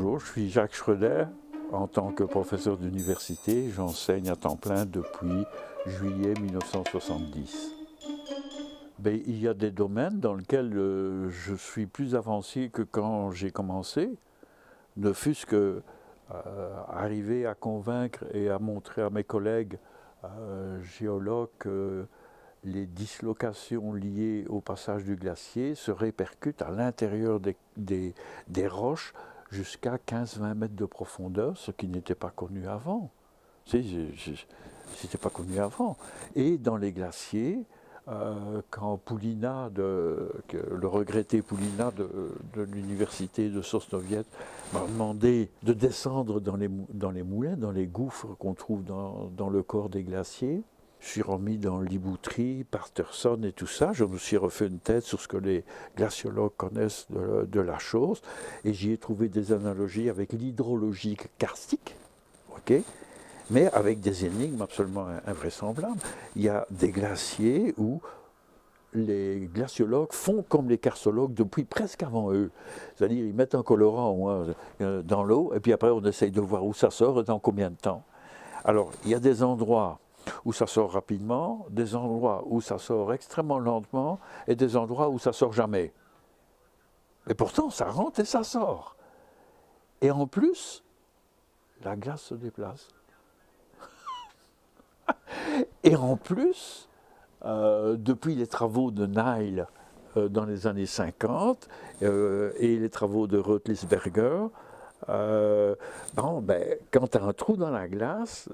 Bonjour, je suis Jacques Schroeder. En tant que professeur d'université, j'enseigne à temps plein depuis juillet 1970. Il y a des domaines dans lesquels je suis plus avancé que quand j'ai commencé, ne fût-ce que arriver à convaincre et à montrer à mes collègues géologues que les dislocations liées au passage du glacier se répercutent à l'intérieur des roches jusqu'à 15-20 mètres de profondeur, ce qui n'était pas connu avant. C'était pas connu avant. Et dans les glaciers, quand Poulina, le regretté Poulina de l'université de Sosnowiec m'a demandé de descendre dans les moulins, dans les gouffres qu'on trouve dans le corps des glaciers, je suis remis dans Libouterie, Patterson et tout ça. Je me suis refait une tête sur ce que les glaciologues connaissent de la chose. Et j'y ai trouvé des analogies avec l'hydrologie karstique, okay, mais avec des énigmes absolument invraisemblables. Il y a des glaciers où les glaciologues font comme les karstologues depuis presque avant eux. C'est-à-dire ils mettent un colorant dans l'eau et puis après on essaye de voir où ça sort et dans combien de temps. Alors il y a des endroits où ça sort rapidement, des endroits où ça sort extrêmement lentement et des endroits où ça sort jamais. Et pourtant, ça rentre et ça sort. Et en plus, la glace se déplace. Et en plus, depuis les travaux de Nile dans les années 50 et les travaux de Roethlisberger, quand tu as un trou dans la glace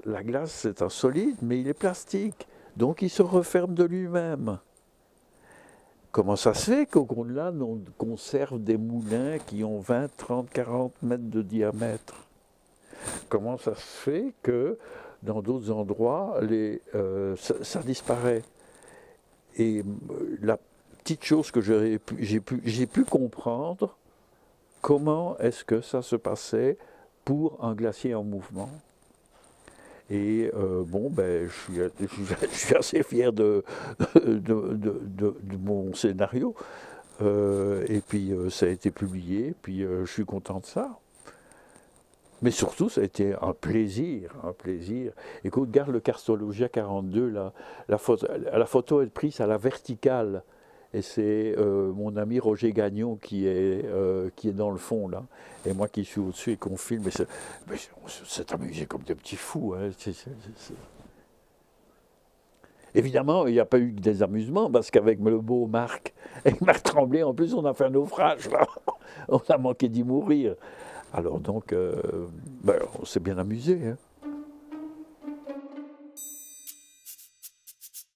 c'est un solide, mais il est plastique, donc il se referme de lui-même. Comment ça se fait qu'au Groenland on conserve des moulins qui ont 20, 30, 40 mètres de diamètre? Comment ça se fait que dans d'autres endroits ça disparaît? Et la petite chose que j'ai pu comprendre, comment est-ce que ça se passait pour un glacier en mouvement? Et je suis assez fier de mon scénario. Et puis ça a été publié, puis je suis content de ça. Mais surtout, ça a été un plaisir, un plaisir. Écoute, regarde le Karstologia 42, là, la photo est prise à la verticale. Et c'est mon ami Roger Gagnon qui est dans le fond, là. Et moi qui suis au-dessus et qu'on filme. Mais c'est amusé comme des petits fous. Hein. Évidemment, il n'y a pas eu que des amusements, parce qu'avec le beau Marc, avec Marc Tremblay, en plus, on a fait un naufrage, là. On a manqué d'y mourir. Alors donc, on s'est bien amusé. Hein.